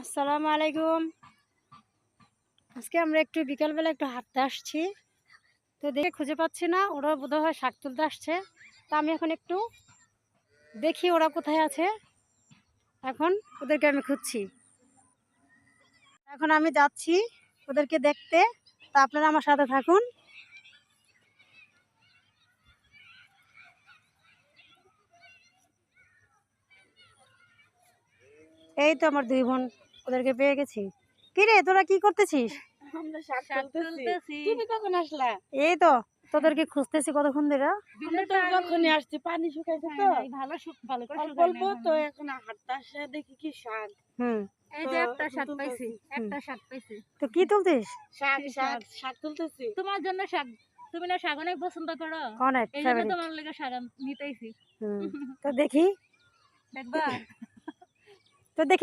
আসসালামু আলাইকুম। আজকে আমরা একটু বিকালবেলা একটু হাঁটতে আসছি, তো দেখে খুঁজে পাচ্ছি না। ওরা বোধহয় শাক তুলতে আসছে, তা আমি এখন একটু দেখি ওরা কোথায় আছে। এখন ওদেরকে আমি খুঁজছি। এখন আমি যাচ্ছি ওদেরকে দেখতে, তা আপনারা আমার সাথে থাকুন। এই তো আমার দুই বোন, ওদেরকে পেয়ে গেছি। কি রে, তোরা কি করতেছিস? আমরা শাক তুলতেছি। তুমি কখন আসলা? এই তো তোদেরকে খুঁজতেছি কতক্ষণ ধরে। আমরা তো যখনই আসছি পানি শুকাইছে তো ভালো করে অল্প অল্প তো এখন হাঁটতে আসে দেখি কি শাক। এই যে একটা শাক পাইছি, একটা শাক পাইছি। তো কি তুলতিস? শাক শাক শাক তুলতেছি তোমার জন্য শাক, তুমি না শাক অনেক পছন্দ করো, অনেক এই জন্য favorite। তোমার লেগে শাক নিতেইছি। তো দেখি, দেখবা তো দেখি